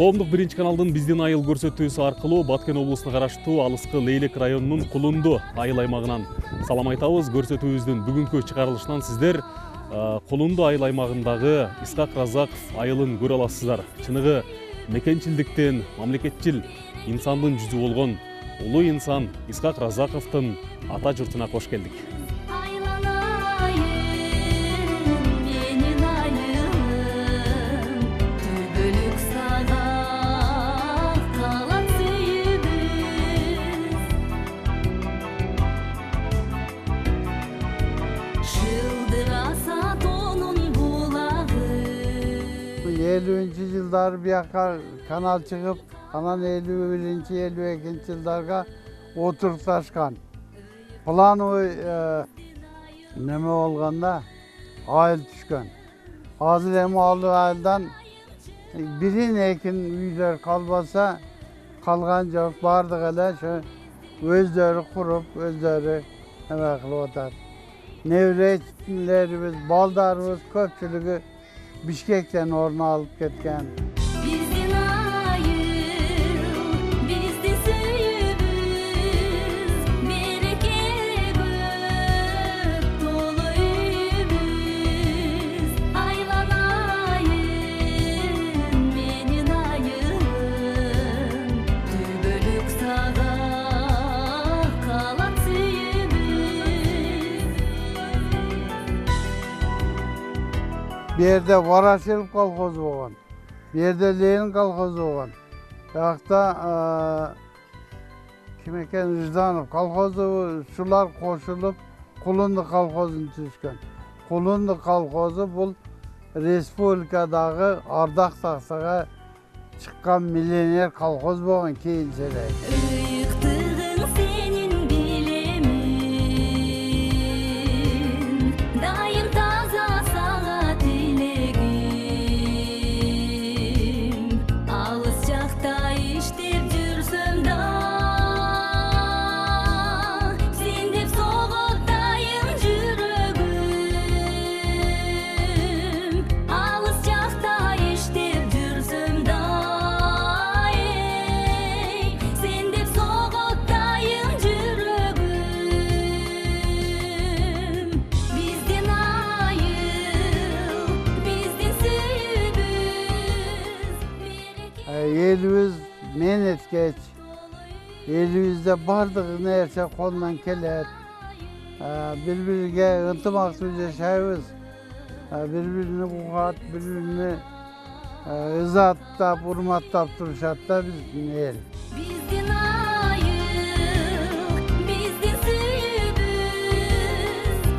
Коомдук биринчи каналдын биздин айыл көрсөтүүсү аркылуу Баткен облусуна караштуу алыскы Лейлек районунун Кулунду айыл аймагынан салам айтабыз. Көрсөтүүбүздүн бүгүнкү чыгарылышынан сиздер Кулунду айыл аймагындагы Исхак Разаков айылын көрө аласыздар. Чыныгы мекенчилдиктен мамлекетчил инсандын жүзү болгон улуу инсан Исхак Разаковдун ата журтуна кош келдик. Yıllar bir kanal çıkıp, anan 51. 52. yıllarga oturtaşkan. Plan o neme olganda ayıl düşkön. Hazır hem alı ayıldan birin ekin üyler kalbasa kalgan yok bardık hele şu özleri kurup özleri emekli otar. Nevreçlerimiz, baldarımız köpçülüğü Bişkek'ten orna alıp ketken. Bizdin ayıl, bizdi suyumuz, bereke böp dolu ümüz. Aylan ayın, menin ayım, tübölük sağa kalan suyumuz. Bir yerde Varaşev kolhozu olgan, bir yerde Lenin kolhozu olgan. Yakta kim eken Rızanov kolhozu şular koşulup Kulundu kolhozunu düşkön. Kulundu kolhozu bu Respublikadagı Ardaq Taqsaga çıkkan milyoner kolhoz bolgan keyinçede. Uyuktığın senin bilemin, daim taza sağa dilegim. Alыс жақта иштеп жүрсөм да, сен деп соғып дайым жүрөгүм. Алыс жақта иштеп жүрсөm да, сен деп соғып дайым жүрөгүм. Биздин айыл, биздин сүйүүбүз, Elimiz men etkeç, elimizde bardığı nerse kolundan keler. Birbirine ıntımaksız yaşayız. Birbirini kukat, birbirini ızatta, hurmatta duruşatta biz el. Bizdin ayıl, bizdin suyumuz,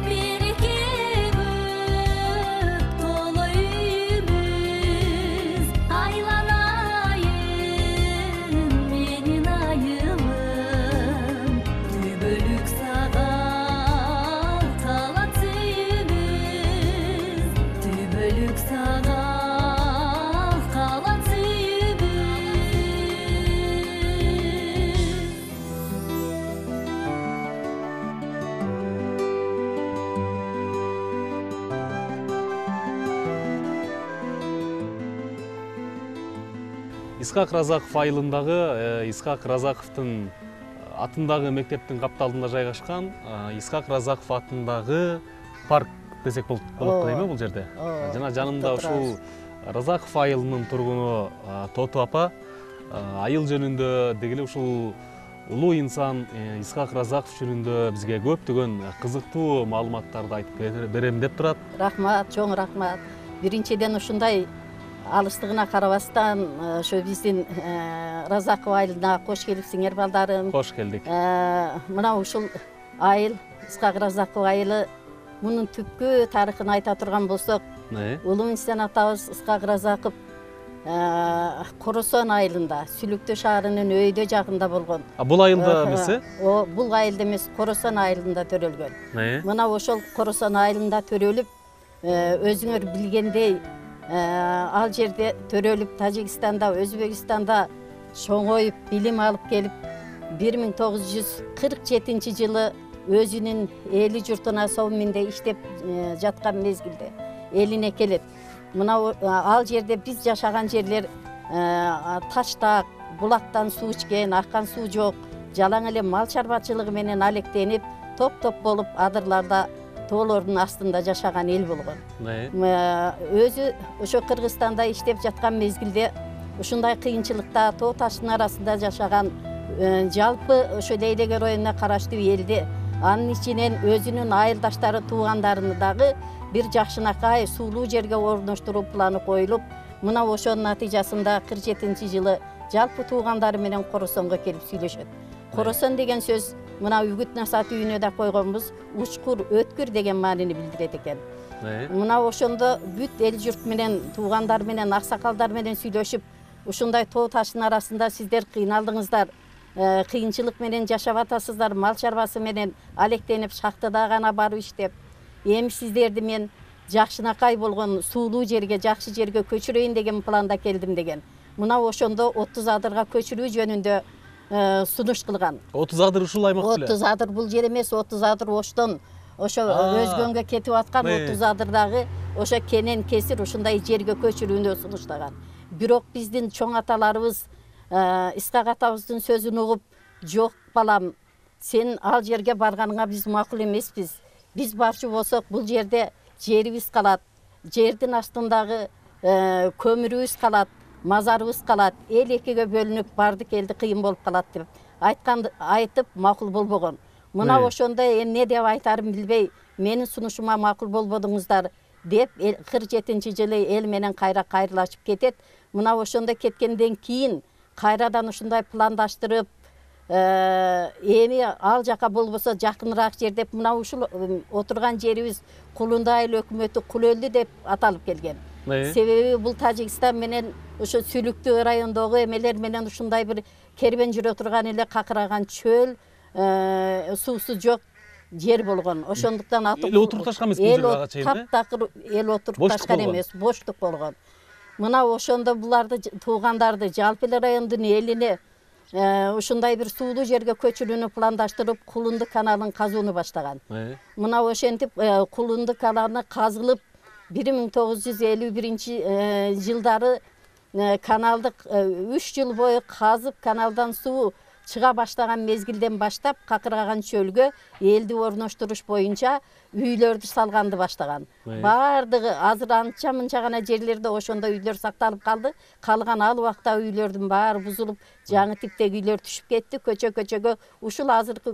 bereke böp dolu ümüz. Aylan ayın, menin ayımım, tübölük sağa kalan suyumuz, tübölük sağa kalan suyumuz. Исхак Разаков айылындагы Исхак Разаковдун атындагы мектептин капталында жайгашкан Исхак Разаков атындагы парк десек болот дейм бул жерде. Жана жанымда ушул Разаков айылынын тургуну Тоту апа айыл жөнүндө деги эле ушул улуу инсан Исхак Разаков жөнүндө бизге көптөгөн кызыктуу маалыматтарды айтып берем деп турат. Рахмат, чоң рахмат. Биринчиден ушундай алыстыгына карабастан ошо биздин Разаков айылына кош келипсиңер балдарым. Кош келдик. Мына ушул айыл, Исхак Разаков айылы, мунун түпкү тарыхын айта турган болсок, улуу инсан атабыз Исхак Разаков Коросон айылында, Сүлүктө шаарынын өйдө жагында болгон. Бул айылда эмеси? Бул айылда эмес, Коросон айылында төрөлгөн. Мына ошол Коросон айылында төрөлүп, өзүңөр билгендей, ал жерде төрөлүп Тажикстанда, Өзбекстанда чоңоюп билим алып келип 1947 жылы өзүнүн эли журтуна Совминде иштеп жаткан мезгилде элине келет. Мына ал жерде биз жашаган жерлер таштак, булактан суу ичкен, аккан суу жок, жалаң эле мал чарбачылыгы менен алектенип, топ-топ болуп адырларда тоолордун астында жашаган эл болгон. Өзү ошо Кыргызстанда иштеп жаткан мезгилде ушундай кыйынчылыкта тоо таштын арасында жашаган жалпы ошо Лейлеге районуна караштуу элди, анын ичинен өзүнүн айылдаштары, туугандарын дагы бир жакшынакай суулуу жерге орноштуруу планы коюлуп, мына ошонун натыйжасында 47-жылы жалпы туугандары менен Коросонго келип сүйлөшөт. Коросон деген сөз мына Үгүт Насаат үйүнө да койгонбуз, учкур, өткүр деген маанини билдирет экен. Мына ошондо бүт эл журт менен, туугандар менен, аксакалдар менен сүйлөшүп, ушундай тоо таштын арасында сиздер кыйналдыңыздар, кыйынчылык менен жашап атасыздар, мал чарбасы менен алектенип, шахтада гана барып иштеп, эми сиздерди мен жакшынакай болгон суулуу жерге, жакшы жерге көчүрөйүн деген планда келдим деген. Мына ошондо 30 адырга көчүрүү жөнүндө сунуш кылган. 30 адыр ушул аймак беле? 30 адыр бул жер эмес, 30 адыр Оштон ошо өзгөнгө кетип аткан 30 адырдагы ошо кенен кесир ушундай жерге көчүрүүнү сунуштаган. Бирок биздин чоң аталарыбыз Исхак атабыздын сөзүн угуп, жок балам, сен ал жерге барганыңа биз макул эмеспиз. Биз барчу болсок бул жерде жерибиз калат, жердин астындагы көмүрүбүз калат, мазарыбыз калат, эл экиге бөлүнүп барды келди кыйын болуп калат деп айтып макул болбогон. Мына ошондо эмне деп айтарым билбей, менин сунушума макул болбодуңуздар деп 47-жылы эл менен кайра кайрылашып кетет. Мына ошондо кеткенден кийин кайрадан ушундай пландаштырып, эми ал жака болбосо жакыныраак жер деп, мына ушул отурган жерибиз Кулунду айыл өкмөтү Кулөлдү деп аталып келген. Себеби бул Тажикстан менен ошо Сүлүктүү райондогу эмелер менен ушундай бир кербен жүрө турган эле какыраган чөл, суусу жок жер болгон. Ошондуктан аты эл отурташкан эмес бул жерге ага чейин. Таптакыр эл отурташкан эмес, боштук болгон. Мына ошондо буларды туугандарды жалпы эле райондун элине ушундай бир суулуу жерге көчүрүүнү пландаштырып, Кулунду каналын казууну баштаган. Мына ошентип Кулунду каналы казылып 1951-жылдары каналды 3 жыл бою казып, каналдан суу чыга баштаган мезгилден баштап какыргаган чөлгө элди орноштуруш боюнча үйлөрдү салганды баштаган. Бардыгы азыр анча-мынча гана жерлерде ошондо үйлөр сакталып калды. Калган ал убакта үйлөрдүн баары бузулуп, жаңы типтеги үйлөр түшүп кетти. Көчө-көчөгө ушул азыркы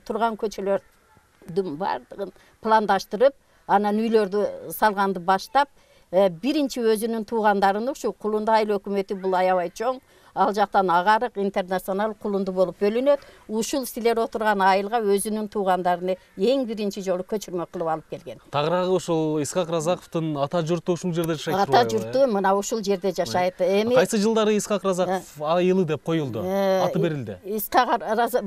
турган көчөлөрдүн бардыгын пландаштырып, анан үйлөрдү салганды баштап, биринчи өзүнүн туугандарын ушу Кулунду айыл өкмөтү бул аябай чоң, ал жактан Агарык интернационал Кулунду болуп бөлүнөт. Ушул силер отурган айылга өзүнүн туугандарын эң биринчи жолу көчүрмө кылып алып келген. Тагыраагы ушул Исхак Разаковдун ата журту ушул жерде жашайт. Ата журту мына ушул жерде жашайт. Эми кайсы жылдары Исхак Разаков айылы деп коюлду, аты берилди?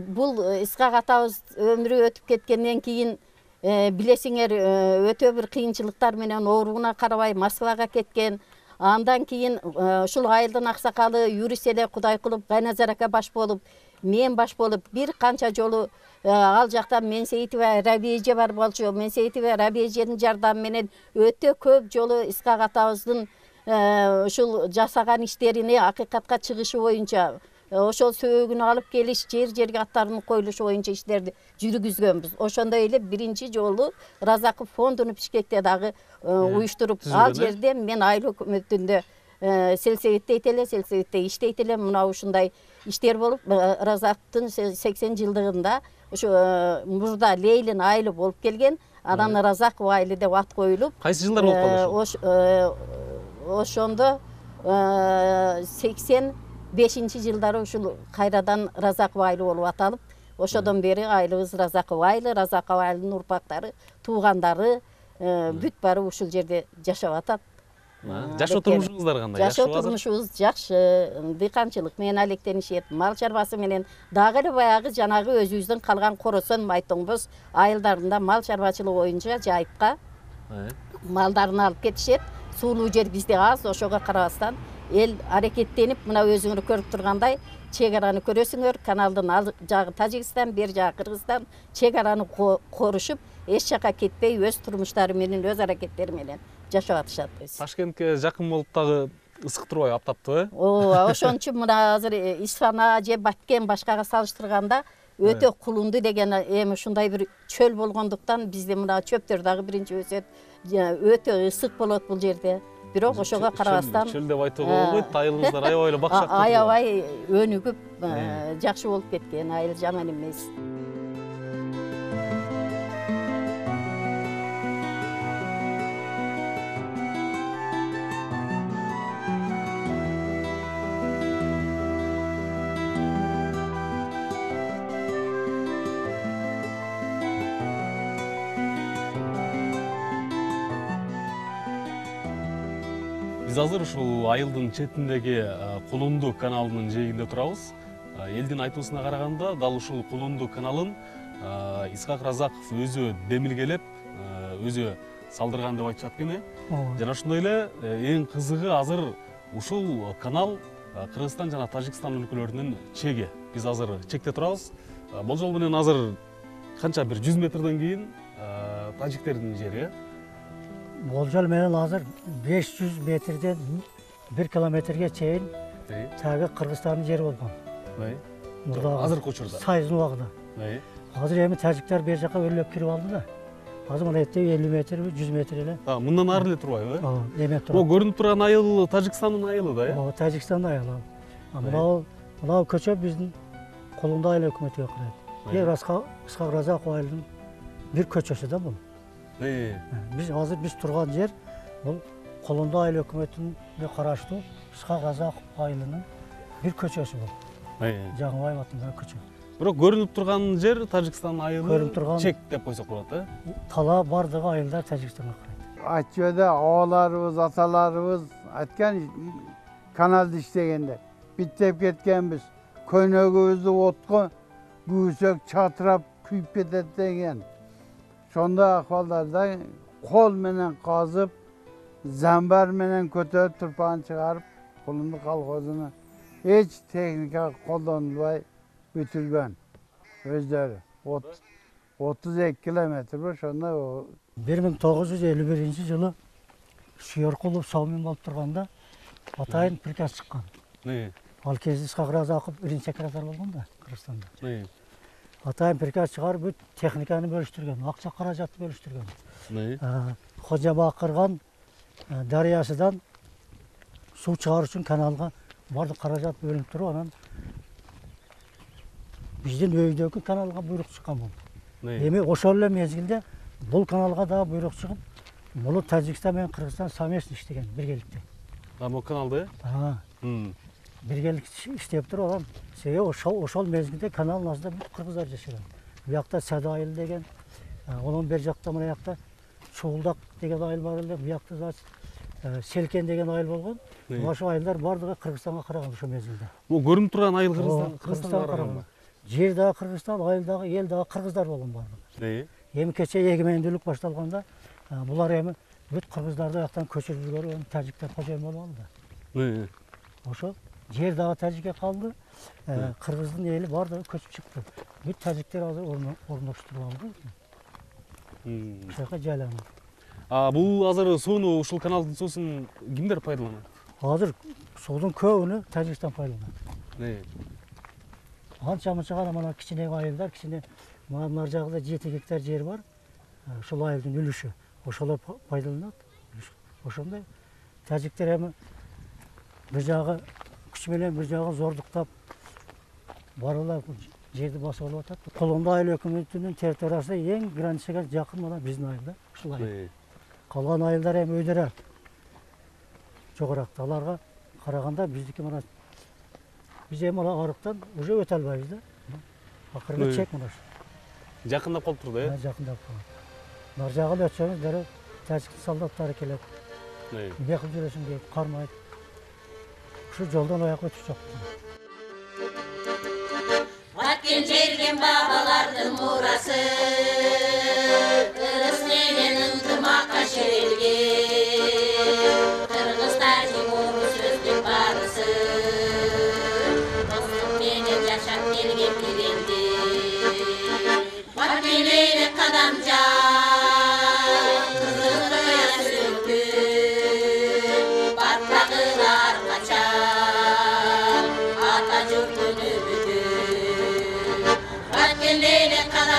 Бул Исхак атабыз өмүрү өтүп кеткенден кийин билесиңер өтө бир кыйынчылыктар менен ооруна карабай Москвага кеткен. Андан кийин ушул айылдын аксакалы Юрис эле Кудай кылып Гайназар ака баш болуп, мен баш болуп, бир канча жолу ал жактан Менсеитова Рабиэже бар болчу. Менсеитова Рабиэженин жардамы менен өтө көп жолу Исхак атабыздын ушул жасаган иштерини акыйкатка чыгышы боюнча, ошол сөөгүнү алып келиш, жерге аттарынын коюлушу боюнча иштерди жүргүзгөнбүз. Ошондой эле биринчи жолу Разаков фондун Бишкекте дагы уюштуруп, ал жерде мен айыл өкмөтүндө сельсоветтейт эле, сельсоветте иштейт эле. Мына ушундай иштер болуп, Разаковдун 80 жылдыгында ошо мурда Лейлин айылы болуп келген. Анан Разаков айылы деп ат коюлуп, кайсы жылдар болуп калды? Ошондо 85-жылдары ушул кайрадан Разаков айылы болуп аталып, ошодон бери айылыбыз Разаков айылы, Разаков айылынын урпактары, туугандары бүт бары ушул жерде жашап атат. Жашоо турмушуңуздар кандай? Жашоо турмушубуз жакшы, дыйканчылык менен алектенишет, мал чарбасы менен дагы эле баягы жанагы өзүбүздүн калган Коросон, Майтоңбоз айылдарында мал чарбачылыгы боюнча жайыпка малдарын алып кетишет. Суулуу жер бизде аз, ошого карабастан эл аракеттенип, мына өзүңөр көрүп тургандай, чек араны көрөсүңөр, каналдын ал жагы Тажикстан, бер жагы Кыргызстан, чек араны корушуп, эч жака кетпей өз турмуштары менен, өз аракеттери менен жашап атышат. Ташкентке жакын болуп дагы ысык турбайбы, аптаптыбы? Ооба, ошон үчүн мына азыр Исфана же Баткен башкага салыштырганда өтө кулунду деген эми ушундай бир чөл болгондуктан бизде мына чөптөр дагы биринчи өсөт. Өтө ысык болот бул жерде. Бирок ошого карабастан чөл деп айтууга болбойт, айылыңыздар аябай эле бакшак. Аябай өнүгүп, жакшы болуп кеткен, айыл жаман эмес. Биз азыр ушул айылдын четиндеги Кулунду каналынын жээгинде турабыз. Элдин айтуусуна караганда, дал ушул Кулунду каналын Исхак Разаков өзү демилгелеп, өзү салдырган деп айтышат экен. Жана ошондой эле эң кызыгы азыр ушул канал Кыргызстан жана Тажикстан өлкөлөрүнүн чеги. Биз азыр чекте турабыз. Болжол менен азыр канча бир 100 метрден кийин тажиктердин жери. Болжол менен азыр 500 метрден 1 километрге чейин тагы Кыргызстандын жери болгон. Азыркы учурда. Сайзын убагында. Азыр эми тажиктер бер жака өрлөп кирип алды да. Азыр мына эрте 50 метр, 100 метр эле. Мындан ары эле турбайбы? Эме турат. Көрүнүп турган айыл Тажикстандын айылы да, э? Тажикстандын айылы. Мына көчө биздин Кулунду айыл өкмөтүгө кирет. Исхак Разаков айылынын бир көчөсү да бул. Биз турган жер бул Кулунду айыл өкмөтүнө караштуу Исхак Разаков айылынын бир көчөсү бул. Жаңыбаев атындагы көчө. Бирок көрүнүп турган жер Тажикстандын айылы чек деп койсок болот, э? Тала бардыгы айылдар Тажикстанга карайт. Айтчөдө абаларыбыз, аталарыбыз айткан каналды иштегенде биттеп кеткенбиз. Көнөгүбүздү отко күйсөк чатырап күйүп кетет деген. Шондай акыбалдарда кол менен казып, замбар менен көтөрүп турпан чыгарып, Кулунду колхозуна эч техника колдонулбай бүтүлгөн. Өздөрү 32 километр бу, ошондой 1951 жылы Сүйөркулов Саумин болуп турганда атайын приказ чыккан. Ал кезде Исхак Разаков биринчи секретарь болгон да Кыргызстанда. Атайын приказ чыгарып бүт техниканы бөлүштүргөн, акча каражатты бөлүштүргөн. Кожа Бакырган дарыясынан суу чыгаруу үчүн каналга бардык каражат бөлүнүп туруп, анан биздин өйдөгү каналга буйрук чыккан бул. Эми ошол эле мезгилде бул каналга дагы буйрук чыгып, бул Тажикстан менен Кыргызстан совместно иштеген биргеликте. Бул каналды? Биргелик иштеп туруп, анан себеби ошол мезгилде каналдын астында бүт кыргыздар жашаган. Буякта Сада айыл деген, онун бер жакта мына жакта Чуулдак деген айыл бар эле, буякта Селкен деген айыл болгон. Ошол айылдар бардыгы Кыргызстанга караган ошол мезгилде. Бул көрүнүп турган айыл Кыргызстанга караган. Жер дагы Кыргызстан, айыл дагы, эл дагы кыргыздар болгон бардыгы. Эми кече эгемендүүлүк башталганда булар эми бүт кыргыздарды жактан көчүрүп жиберип, тажиктер кожоюн болуп алды. Ошо жер дагы тажикке калды. Кыргыздын эли бардыгы көчүп чыкты. Бүт тажиктер азыр орноштуруп алды. Ошока жайланды. Бул азыр сууну, ушул каналдын суусун кимдер пайдаланат? Азыр суудун көбүнү Тажикстан пайдаланат. Анча-мынча гана мына кичине айылдар, кичине мына жагында 7 гектар жер бар. Ушул айылдын үлүшү, ошолор пайдаланат. Ошондой тажиктер эми бир жагы күч менен, бир жагы зордуктап барылар жерди басып алып атат. Кулунду айыл өкмөтүнүн территориясына эң границага жакын мына биздин айыл да, ушул айыл. Калган айылдар эми өйдөрө жогоракта. Аларга караганда биздики мына биз эми арыктан уже өтө албайбыз да. Акырында чек мына. Жакындап калып турду, э? Жакындап калат. Нар жагын өтсөңүз дары тажик солдаттары келет. Эмне кылып жүрөсүң деп кармайт. Ушу жолдон аяк өтүп жок. Баткен жерген бабалардын мурасы, кыргыз менен ынтымакка шерелген. Кыргыздар жумуру сөздүн барысы, достук менен жашап келген биренди. Баткен эли кадамжа, кызыл кыя сөктү, батпагылар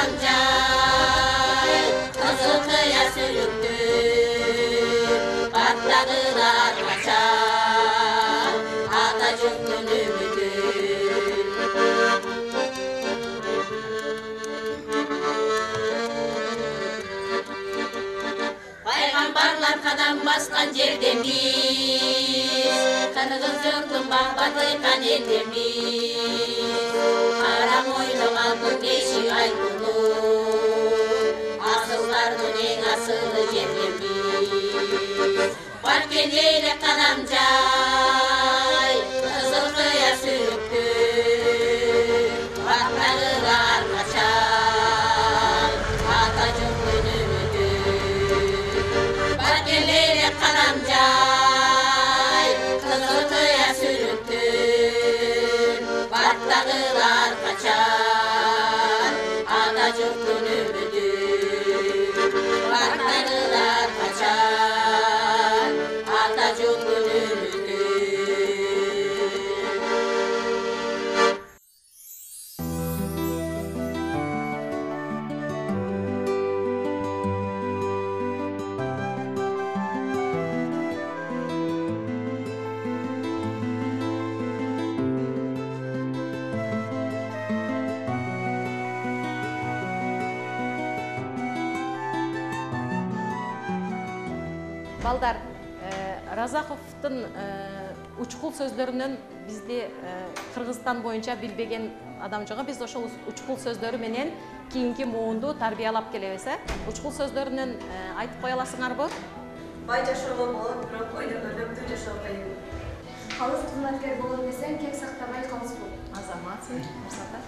kanam jay kızıl kıya sürüktü patlağılar kaçar Atatürk'ün ümidi Peygamberler kadam baskan yerdemiz Kırgız yurtun bağbatıykan eldemiz Karam oylum altın beşi ay kulu Asıllardın en asılı yerdemiz Barken eyle kadam jay Kızıl kıya sürüktü Patlağılar kaçar Atatürk'ün ümidi Barkenlere kanam jay Kızıl kıya sürüktü Patlağılar kaçar Atatürk'ün ümidi Patlağılar kaçar Atatürk'ün ümidi Балдар, Разаховтың учкул сөздөрүнөн бизди Кыргызстан боюнча билбеген адам жок. Биз ошол учкул сөздөрү менен кийинки муунду тарбиялап келебиз. Учкул сөздөрүнөн айтып кое аласыңарбы? Бай жашоого болот, бирок ойлонолуп жашоо кыйын. Калыс кызматкер болом десең, кек сактабай калыс бол. Азаматсың, Мурсата.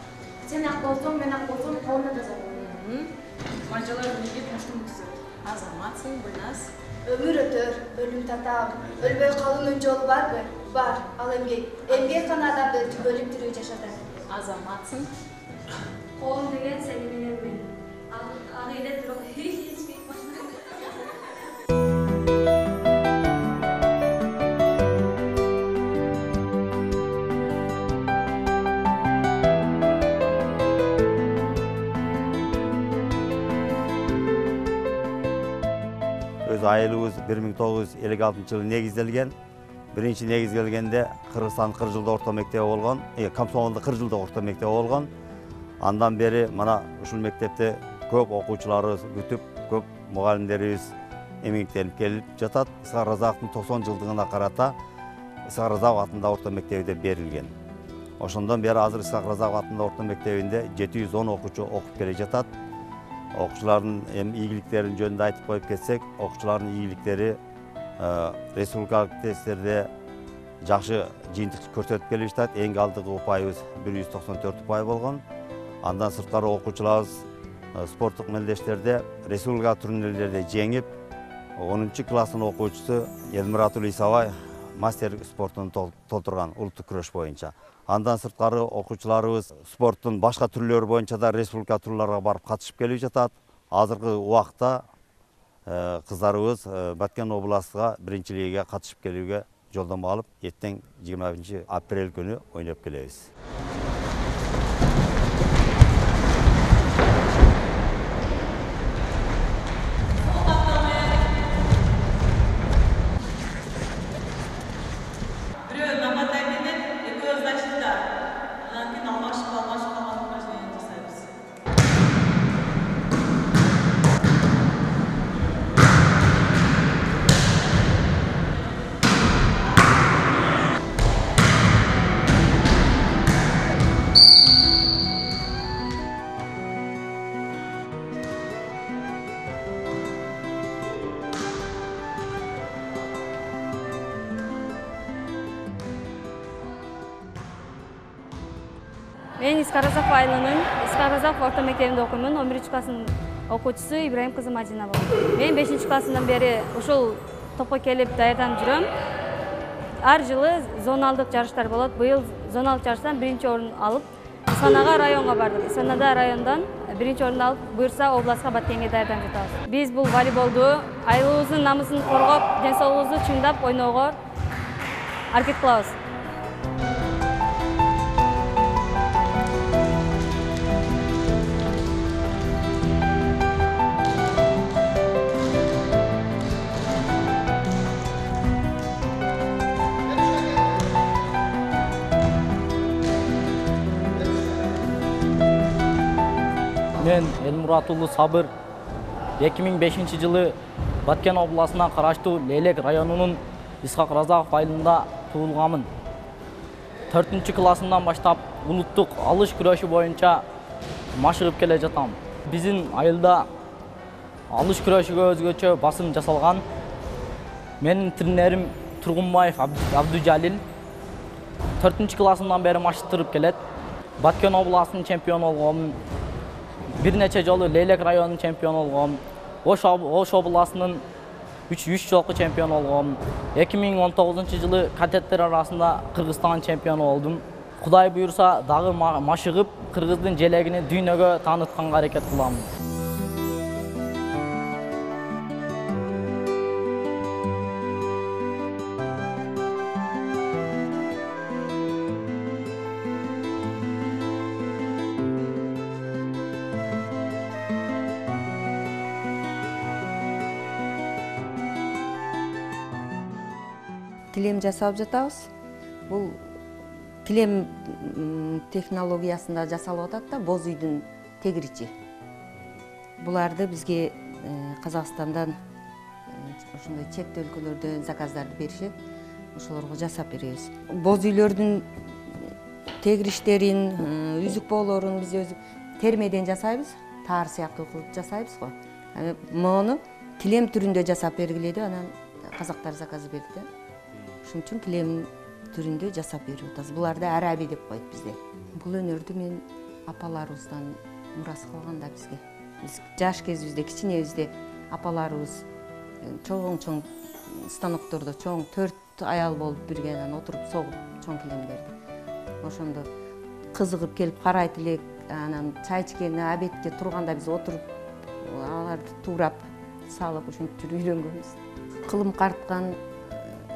Сен ак болсоң, мен ак болсом, колуна таза бол. Манжалар бийлеп муштум түзөт. Азаматсың, Гүлназ. Өмүр өтөр, өлүм татам. Өлбөй калуунун жолу барбы? Бар, ал эмгек. Эмгек гана адамды түбөлүк тирүү жашатат. Азаматсың. Колум деген сени менен мен. Ак эле бирок Öz айылыбыз 1956 жылы негизделген. Биринчи негизделгенде Кыргызстан 40 жылда орто мектеби болгон, Комсомолдо 40 жылда орто мектеби болгон. Андан бери мына ушул мектепте көп окуучуларыбыз күтүп, көп мугалимдерибиз эмгектенип келип жатат. Исхак Разаковдун 90 жылдыгына карата Исхак Разаков атындагы орто мектеби деп берилген. Ошондон бери азыр Исхак Разаков атындагы орто мектебинде 710 окуучу окуп келе жатат. Окуучулардын ийгиликтерин жөнүндө айтып коюп кетсек, окуучулардын ийгиликтери республикалык тесттерде жакшы жыйынтык көрсөтүп келип жатат. Эң алдыңкы упайыбыз 194 упай болгон. Андан сырткары окуучуларыбыз спорттук мелдештерде республика турнирлерде жеңип, 10 класстын окуучусу Элмиратул Исабай мастер спортун толтурган улуттук күрөш боюнча. Андан сырткары окуучуларыбыз спорттун башка түрлөрү боюнча да республика турларга барып катышып келип жатат. Азыркы убакта кыздарыбыз Баткен областыга биринчи лигага катышып келүүгө жолдомо алып, эртең 20 апрель күнү ойноп келебиз. Мен Исхак Разаков айылынын Исхак Разаков орто мектебинде окуймун. 11 класстын окуучусу Ибраим кызы Мадина болом. Мен 5 классынан бери ушул топко келип даярданып жүрөм. Ар жылы зоналдык жарыштар болот. Быйыл зоналдык жарыштан 1-орун алып, Исфанага районго бардык. Исфанада райондан 1-орунду алып, буйрса областка Баткенге даярданып жатабыз. Биз бул волейболду айылыбыздын намысын коргоп, ден соолугубузду чыңдап ойноого аракет кылабыз. Мен Элмурат уулу Сабыр 2005 жылы Баткен областына караштуу Лейлек районунун Исхак Разаков айылында туулганмын. 4 классымдан баштап улуттук алыш күрөшү боюнча машыгып келе жатам. Биздин айылда алыш күрөшүгө өзгөчө басым жасалган. Менин тренерим Тургунбаев Абдужалил 4 классымдан бери машыктырып келет. Баткен областынын чемпиону болгом. Bir neçe жолу Лейлек районунун чемпиону болгом. Ош областынын 3 жолку чемпиону болгом. 2019 жылы кадеттер арасында Кыргызстан чемпиону болдум. Кудай буйрса дагы машыгып кыргыздын желегини дүйнөгө таанытканга аракет кыламын. Килем жасап жатабыз. Бул килем технологиясында жасалып атат да, боз үйдүн тегиричи. Буларды бизге Казакстандан ошондой чет өлкөлөрдөн заказдарды беришет. Ошолорго жасап беребиз. Боз үйлөрдүн тегириштерин, үзүк боолорун биз өзү термеден жасайбыз. Таар сыяктуу кылып жасайбыз го. Мону килем түрүндө жасап бергиле деп анан казактар заказ берди. Ошон үчүн килем түрүндө жасап берип атабыз. Буларды араби деп коет бизде. Бул өнөрдү мен апаларыбыздан мурас калган да бизге. Биз жаш кезибизде, кичинебизде апаларыбыз чоң станоктордо чоң 4 аял болуп бирге анан отуруп согуп чоң килемдерди. Ошондо кызыгып келип карайт элек, анан чай ичкенде, обедке турганда биз отуруп аларды туурап салып ошентип үйрөнгөнбүз. Кылым карткан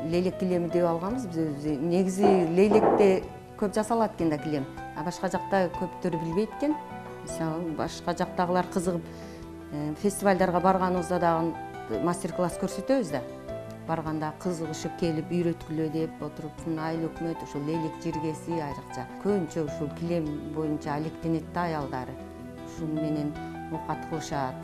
лейлек килеми деп алганбыз биз. Негизи лейлекте көп жасалат экен да килем. А башка жакта көптөрү билбейт экен. Мисалы башка жактагылар кызыгып фестивалдарга барганыбызда дагы мастер-класс көрсөтөбүз да. Барганда кызыгышып келип үйрөткүлө деп отуруп, айыл өкмөт ошол лейлек жиргеси айрыкча көбүнчө ушул килем боюнча алектенет да аялдары. Ушун менен оокат кылышат,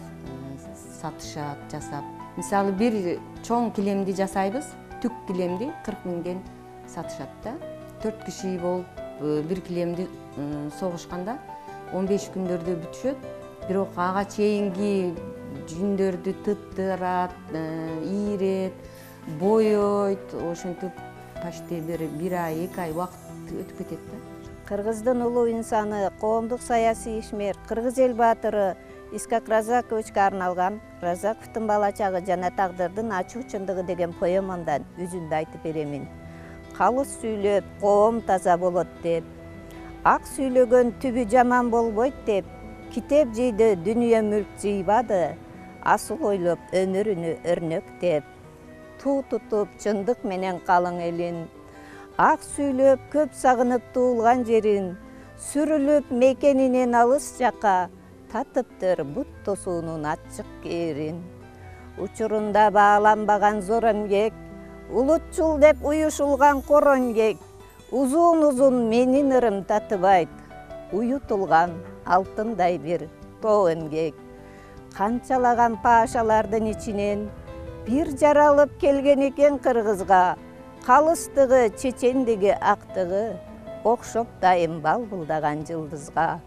сатышат, жасап. Мисалы бир чоң килемди жасайбыз. Түк килемди 40 миңден сатышат да. 4 киши болуп бир килемди согушканда 15 күндөрдө бүтүшөт. Бирок ага чейинги жүндөрдү тыттырат, ийрет, боёйт, ошентип почти бир ай, 2 ай убакыт өтүп кетет да. Кыргыздын улуу инсаны, коомдук саясий ишмер, кыргыз эл баатыры Исхак Разаковичке арналган Разаковдун бала чагы жана тагдырдын ачуу чындыгы деген поэмамдан үзүндү айтып беремин. Калыс сүйлөп, коом таза болот деп, ак сүйлөгөн түбү жаман болбойт деп, китеп жийди, дүнүйө мүлк жыйбады, асыл ойлоп өнөрүнү өрнөктөп, туу тутуп чындык менен калың элин, ак сүйлөп көп сагынып туулган жерин, сүрүлүп мекенинен алыс жака, татыптыр бут тосуунун ачык кээрин. Учурунда бааланбаган зор эмгек, улутчул деп уюшулган кор эмгек, узун менин ырым татыбайт, уютулган алтындай бир тоо эмгек. Канчалаган паашалардын ичинен бир жаралып келген экен кыргызга, калыстыгы, чечендиги, актыгы, окшоп дайым балбылдаган жылдызга.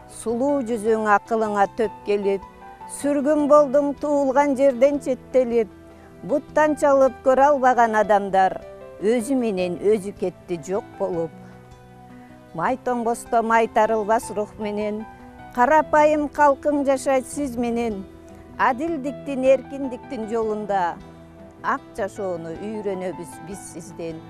Сулуу жүзүң акылыңа төп келип, сүргүн болдуң туулган жерден четтелип, буттан чалып көрө албаган адамдар өзү менен өзү кетти жок болуп. Майтоңбосто майтарылбас рух менен, карапайым калкың жашайт сиз менен, адилдиктин, эркиндиктин жолунда ак жашоону үйрөнөбүз биз сизден.